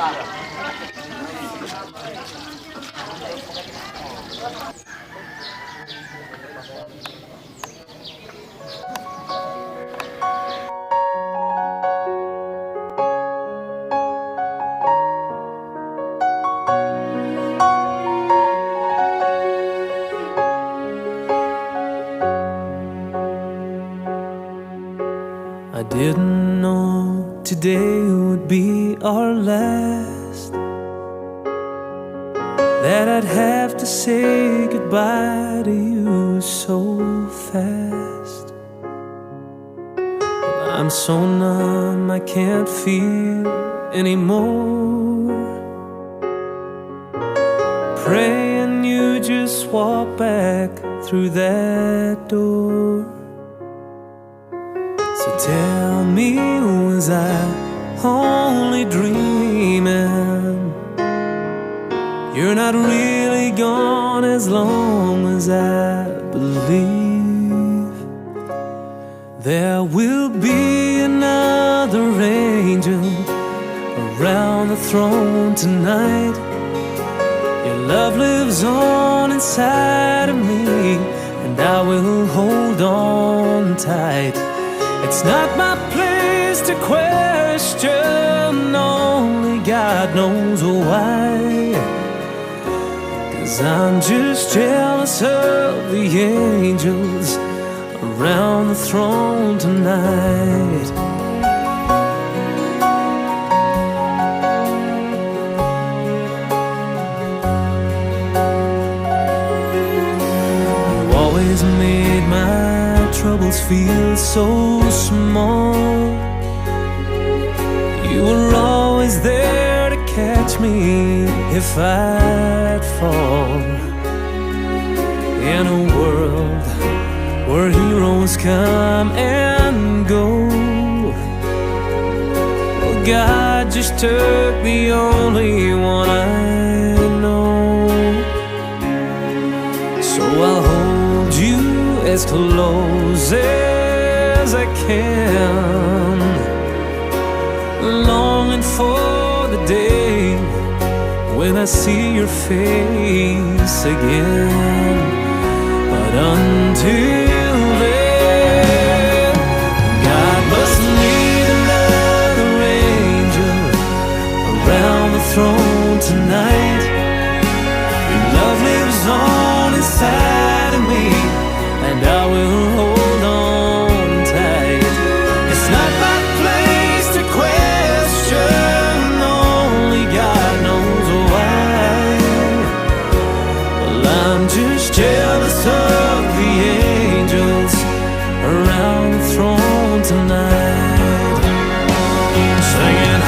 I didn't know today would be our last, that I'd have to say goodbye to you so fast. I'm so numb, I can't feel anymore. Praying you just walk back through that door. So tell me, was I only dreaming? You're not really gone as long as I believe. There will be another angel around the throne tonight. Your love lives on inside of me, and I will hold on tight. It's not my place to question, only God knows why. 'Cause I'm just jealous of the angels around the throne tonight. You always made my troubles feel so small. You were always there to catch me if I'd fall. In a world where heroes come and go, well, God just took the only one I know. So I'll hold you as close as I can, longing for the day when I see your face again. But until then, God must lead another angel around the throne tonight. Your love lives on inside of me, and I will hold on tight. It's not my place to question, only God knows why. Well, I'm just jealous of the angels around the throne tonight, singing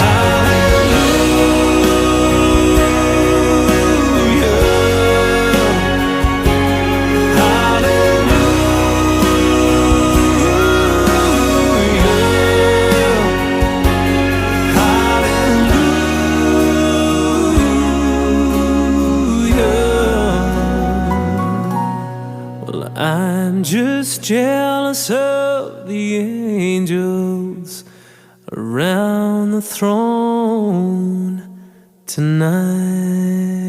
I'm just jealous of the angels around the throne tonight.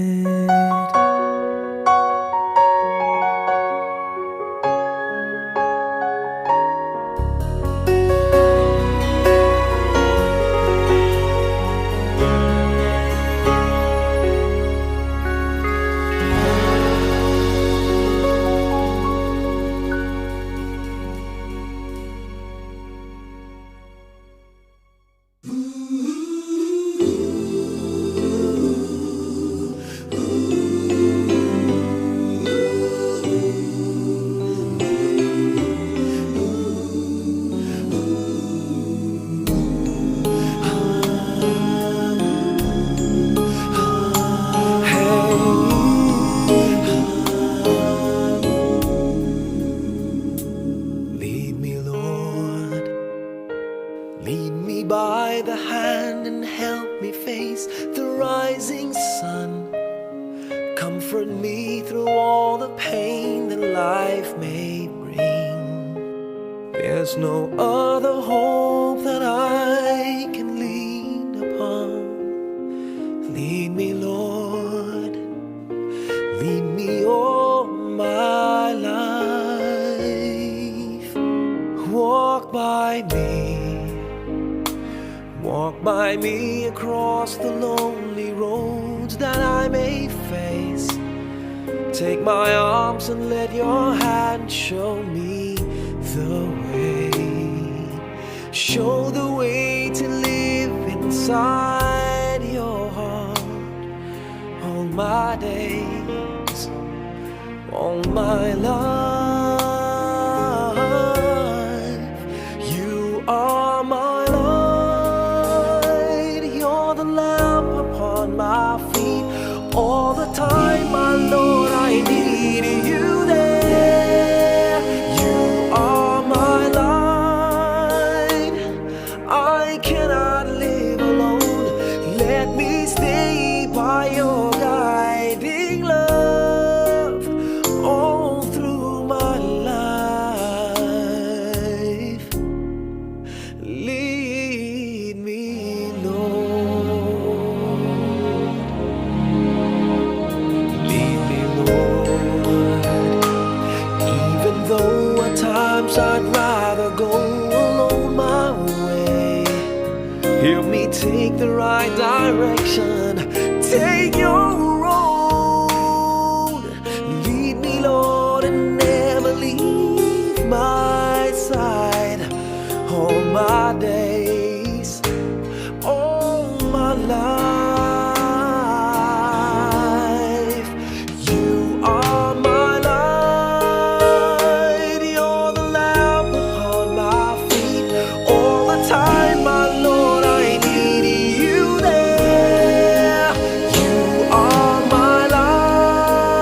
Comfort me through all the pain that life may bring. There's no other hope that I can lean upon. Walk by me across the lonely roads that I may face. Take my arms and let your hand show me the way. Show the way to live inside your heart all my days, all my life. You are my light, you're the lamp upon my feet. All the time, my Lord, I need you there. You are my light, I cannot live alone. Let me stay by your guiding love all through my life. Lead me, Lord. Lead me, Lord. Even though at times I'd rather go alone my way, help me take the right direction. Take your road. Lead me, Lord, and never leave my side. All my days, all my life. You are my light, you're the lamp upon my feet. All the time, my Lord, I need you there. You are my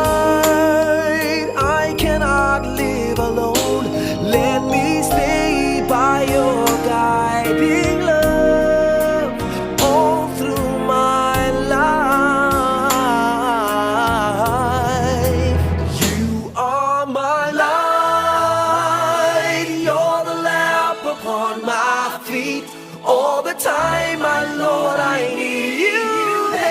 light, I cannot live alone. Let me stay by your guiding love all through my life. You are my light, you're the lamp upon my feet. All the time, my Lord, I need you there.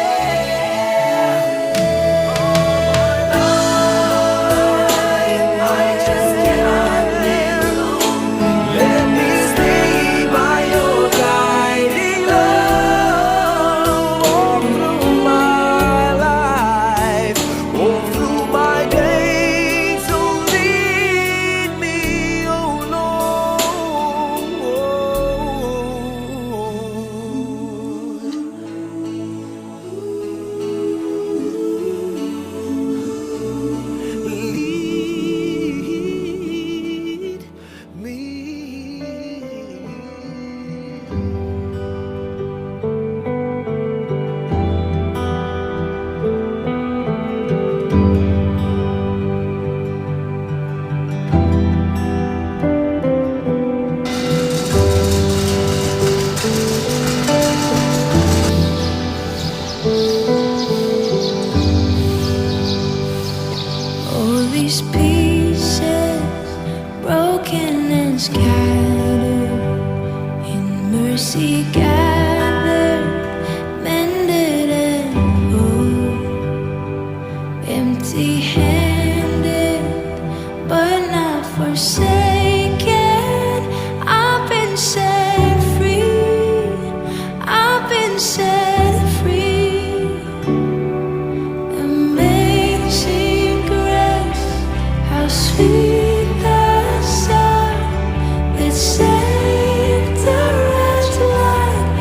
I just cannot live alone. Let me stay by your guiding love all through my life, all through my days. So lead me, oh Lord. Lead me. All these pieces, broken and scattered, in mercy gathered, mended and whole. Empty-handed, but not forsaken. I've been set free. I've been set free. Amazing grace, how sweet the sound that saved a wretch like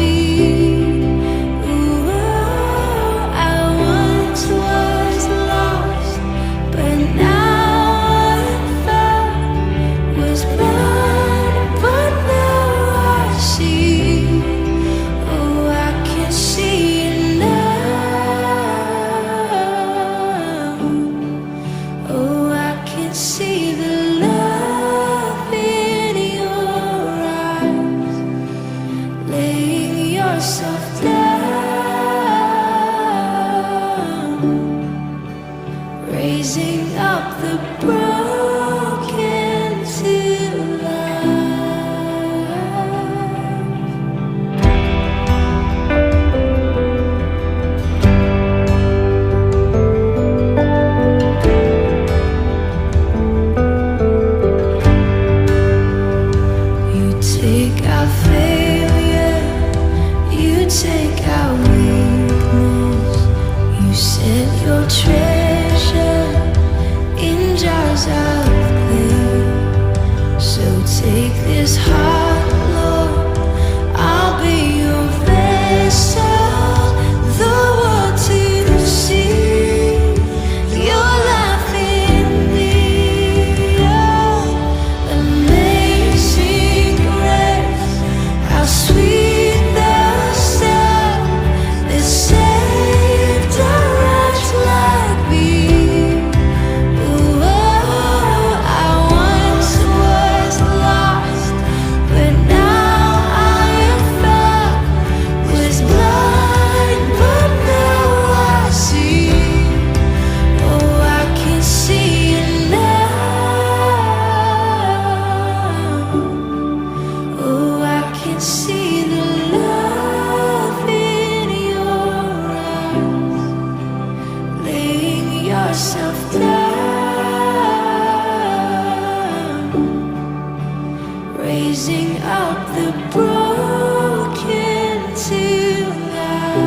this heart, Lord. I'll be your vessel, the world to see your life in me. Oh, amazing grace, how sweet the sound that saved a wretch like me. I once was lost, but now I am found. Was blind, but now I see. Oh, I can see it now. Oh, I can see the love in your eyes, laying yourself down, raising up the broken to life.